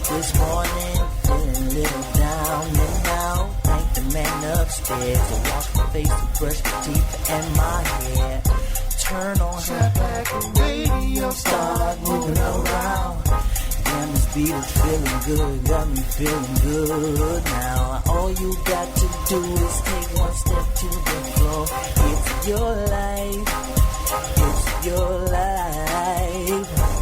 This morning, feeling a little down and out. Thank the man upstairs to wash my face and brush my teeth and my hair. Turn on the radio, start moving around. Damn, this beat is feeling good, got me feeling good now. All you got to do is take one step to the floor. It's your life, it's your life.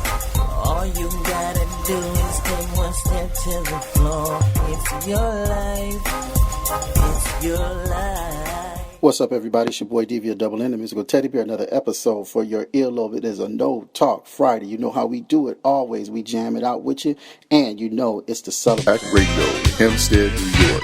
All you gotta do is take one step to the floor. It's your life, it's your life. What's up, everybody? It's your boy DV Double N, the Musical Teddy Bear. Another episode for your earlobe. It is a No Talk Friday. You know how we do it. Always we jam it out with you, and you know it's the Southern Radio, Hempstead, New York.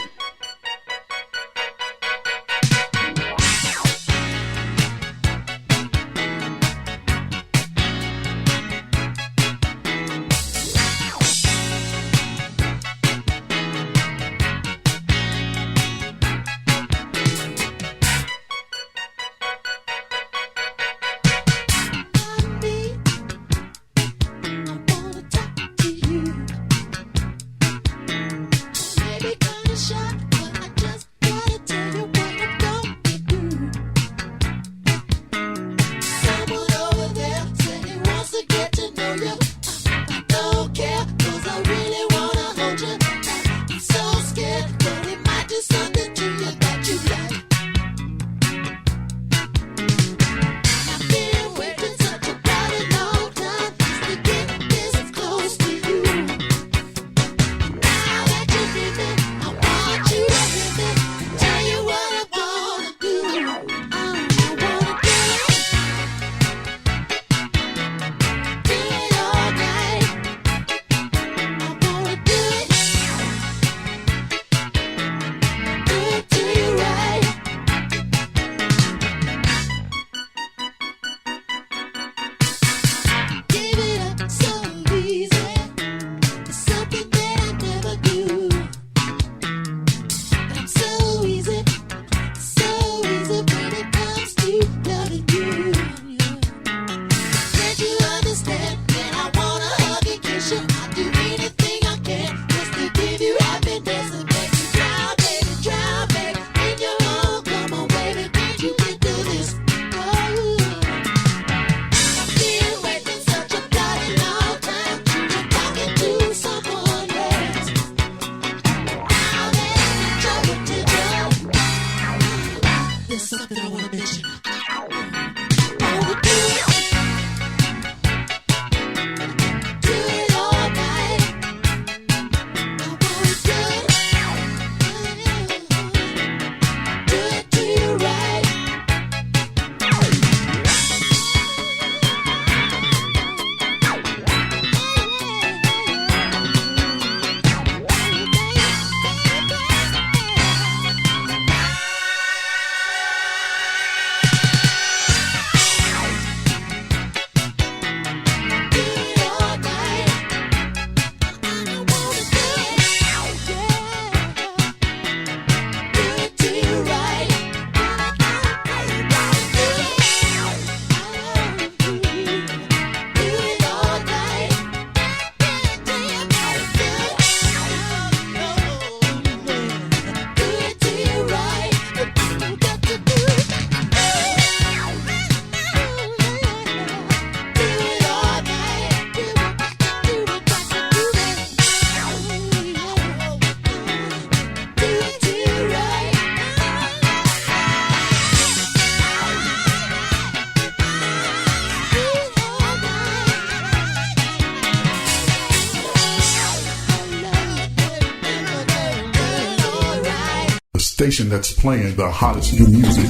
Station that's playing the hottest new music,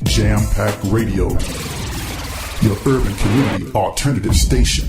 Jam Pack Radio, your urban community alternative station.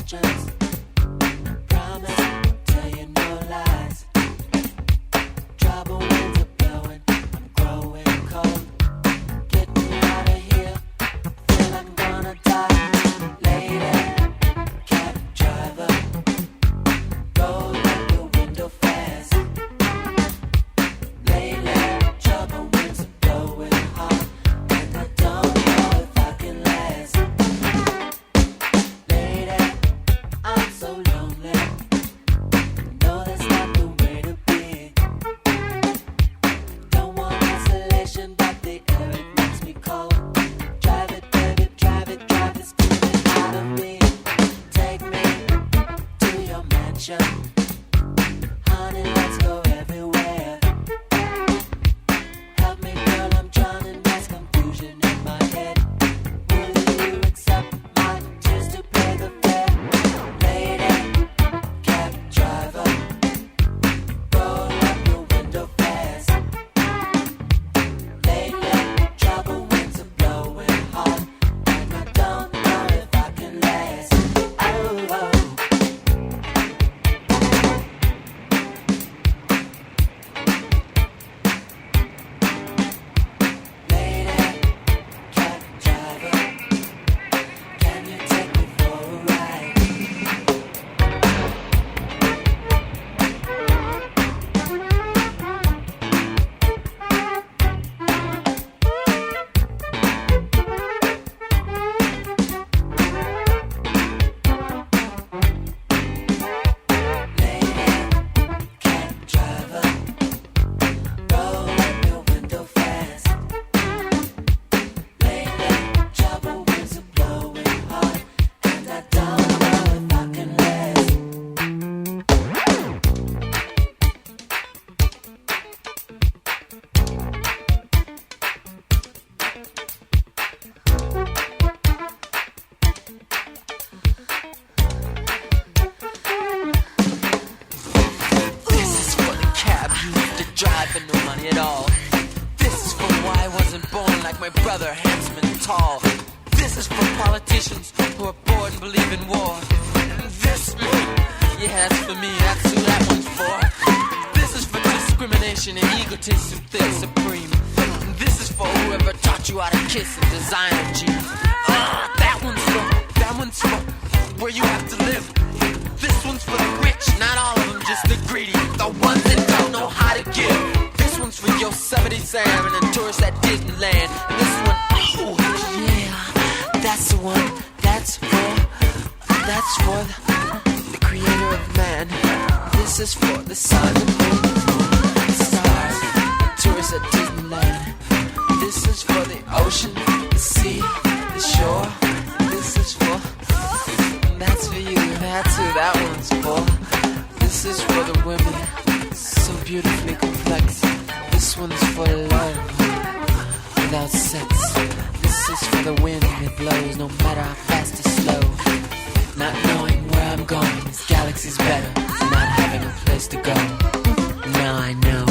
questions. Promise, tell you no lies. Trouble winds are blowing, I'm growing cold. Get me out of here, feel I'm gonna die. Lady, cab driver, roll up your window fast. Lately, trouble winds are blowing hard, and I don't know if I can last. Lady, I'm so lonely. No, that's not the way to be. Don't want isolation, but the air it makes me cold. Drive it, baby, drive it, drive this feeling out of me. Take me to your mansion, honey. Let's go everywhere. Help me, girl, I'm drowning. There's confusion in my head. Will you accept my tears to pay the fare? Lady, cab driver, roll up your window fast. Lately, trouble winds are blowing hard, and I don't know if I can last. Oh, oh. Lady, cab driver, can you take me for a ride? Lady, cab driver, roll up your window fast. Lately, trouble winds are blowing hard, and I don't know if I can last. This is for the cab you used to drive for no money at all. This is for why I wasn't born like my brother, handsome and tall. This is for politicians who are bored and believe in war. And this, yeah, that's for me, that's who that one's for. This is for discrimination and egotism who think supreme. And this is for whoever taught you how to kiss and designer jeans. That one's for where you have to live. This one's for the rich, not all of them, just the greedy, the ones that don't know how to give. This one's for Yosemite Sam and the tourists at Disneyland. And this one, oh yeah, that's the one. That's for the creator of man. This is for the sun, the moon, the stars, the tourists at Disneyland. This is for the ocean, the sea, the shore. This is for, that's for you. That's who that one's for. This is for the women, so beautifully complex. This one's for love without sex. This is for the wind that blows, no matter how fast or slow. Not knowing where I'm going, this galaxy's better than not having a place to go. Now I know.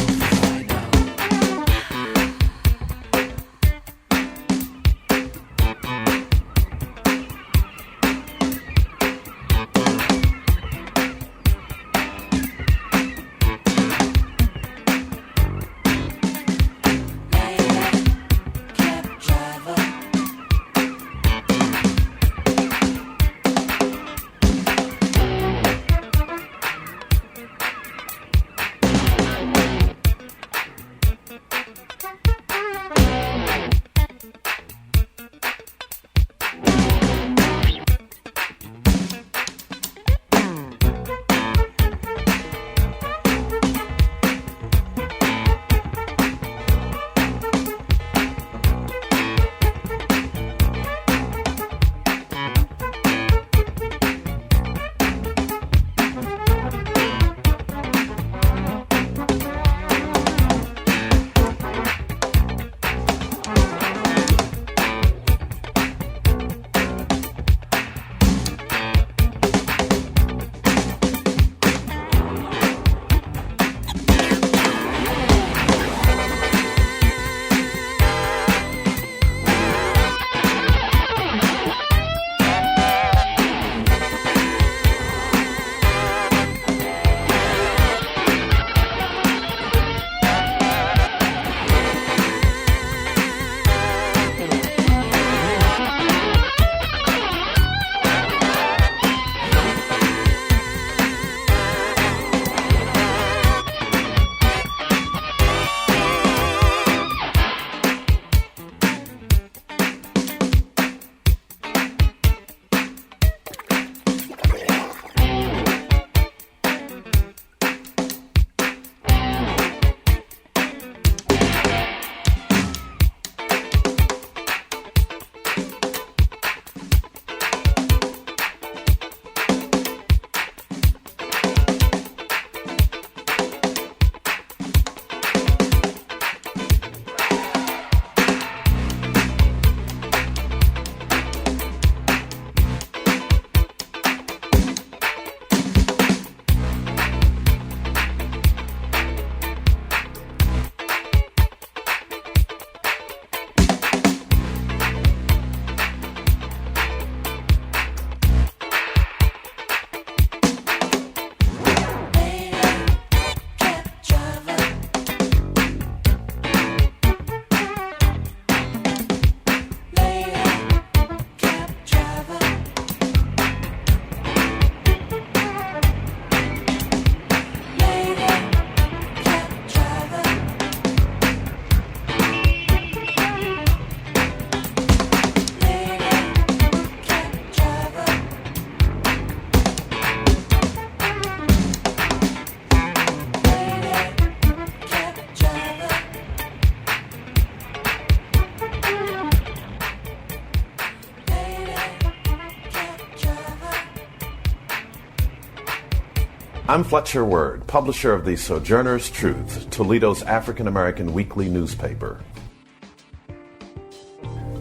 I'm Fletcher Word, publisher of the Sojourner's Truth, Toledo's African-American weekly newspaper.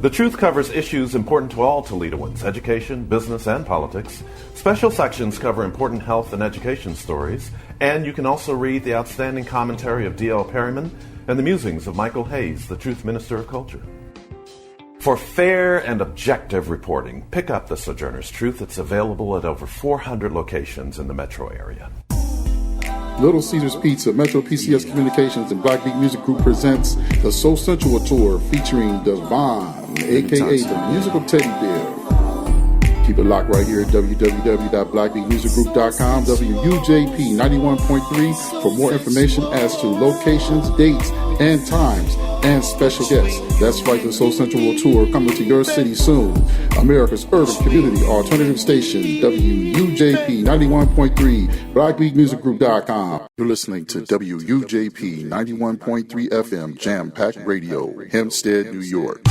The Truth covers issues important to all Toledoans, education, business, and politics. Special sections cover important health and education stories, and you can also read the outstanding commentary of D.L. Perryman and the musings of Michael Hayes, the Truth Minister of Culture. For fair and objective reporting, pick up the Sojourner's Truth. It's available at over 400 locations in the metro area. Little Caesars Pizza, Metro PCS Communications, and Black Beat Music Group presents the Soul Central Tour featuring Devon, a.k.a. the Musical Teddy Bear. Keep it locked right here at www.blackbeatmusicgroup.com, WUJP 91.3 for more information as to locations, dates, and times, and special guests. That's right, the Soul Central Tour coming to your city soon. America's urban community alternative station, WUJP 91.3, blackbeatmusicgroup.com. You're listening to WUJP 91.3 FM Jam Pack Radio, Hempstead, New York.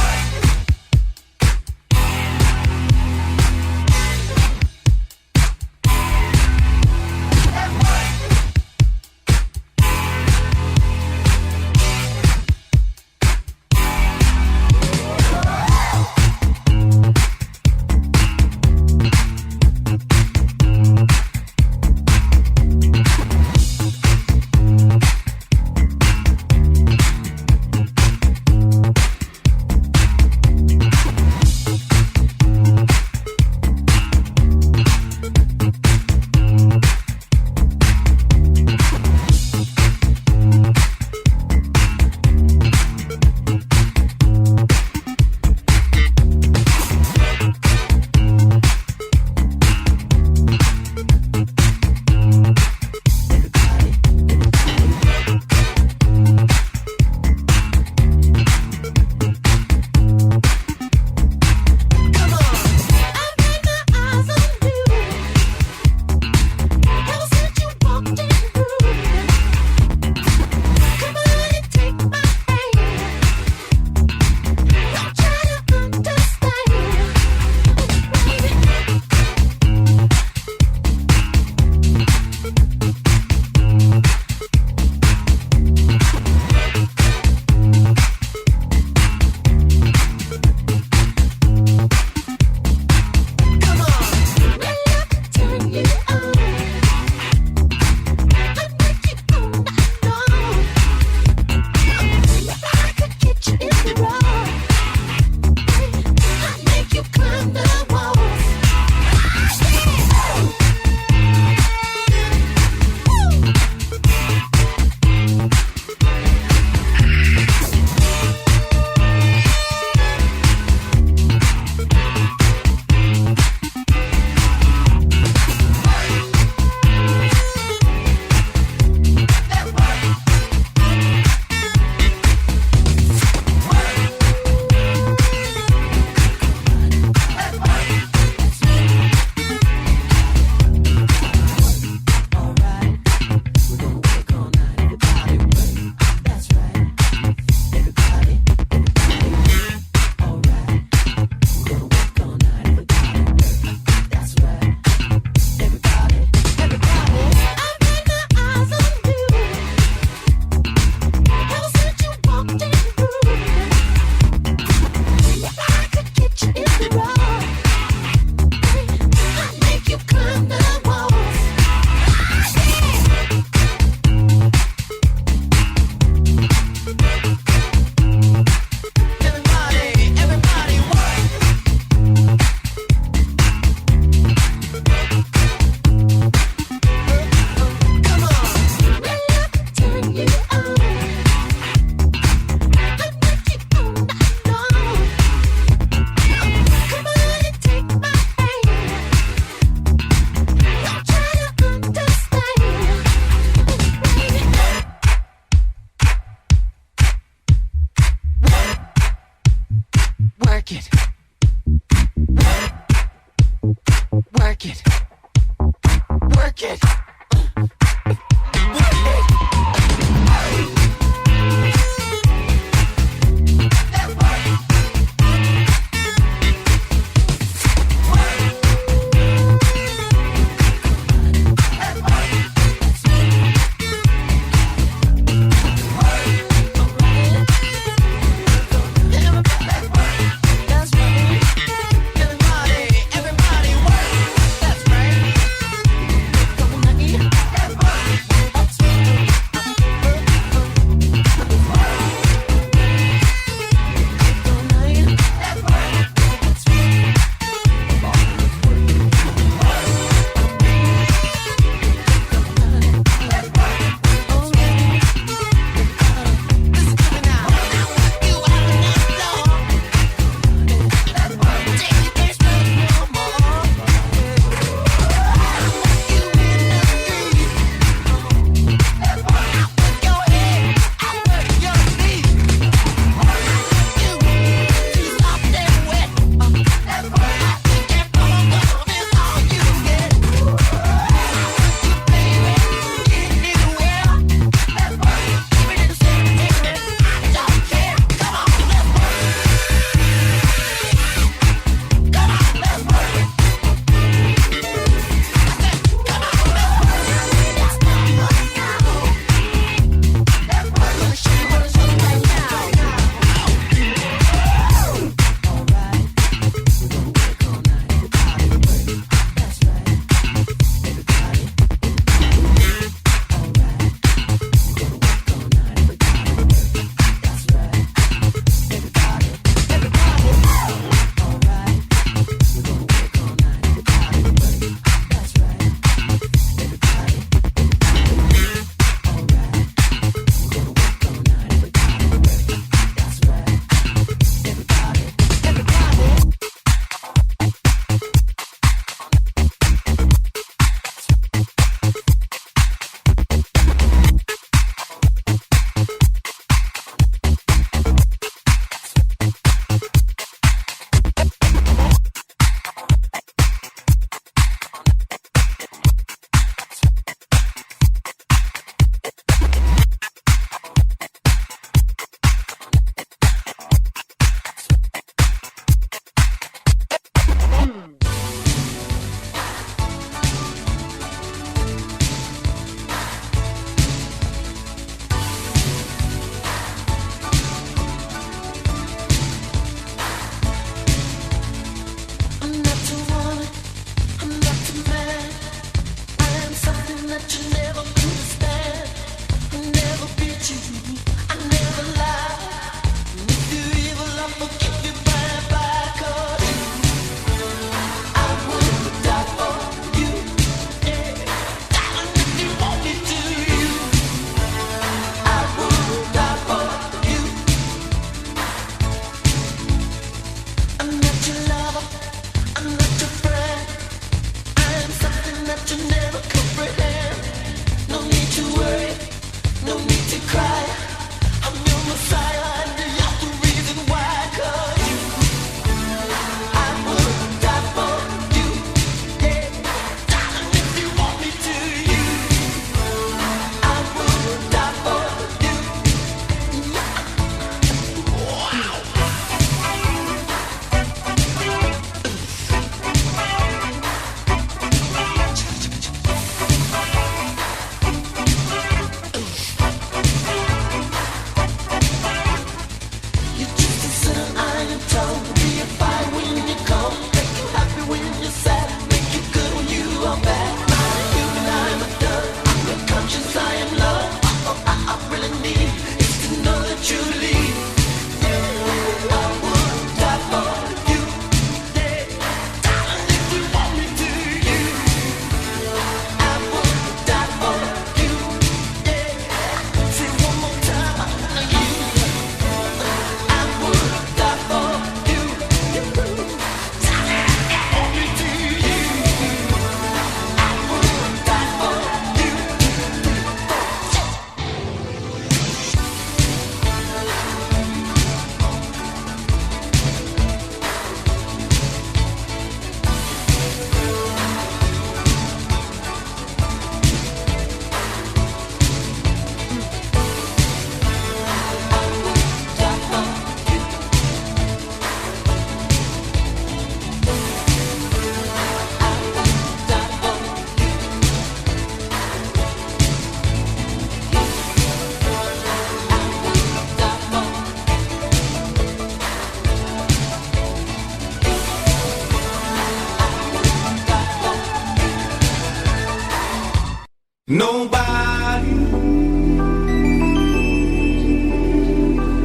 Nobody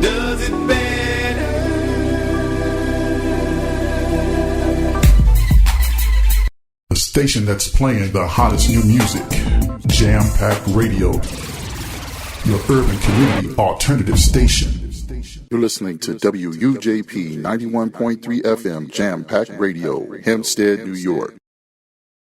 does it better. The station that's playing the hottest new music, Jam Pack Radio, your urban community alternative station. You're listening to WUJP 91.3 FM Jam Pack Radio, Hempstead, New York.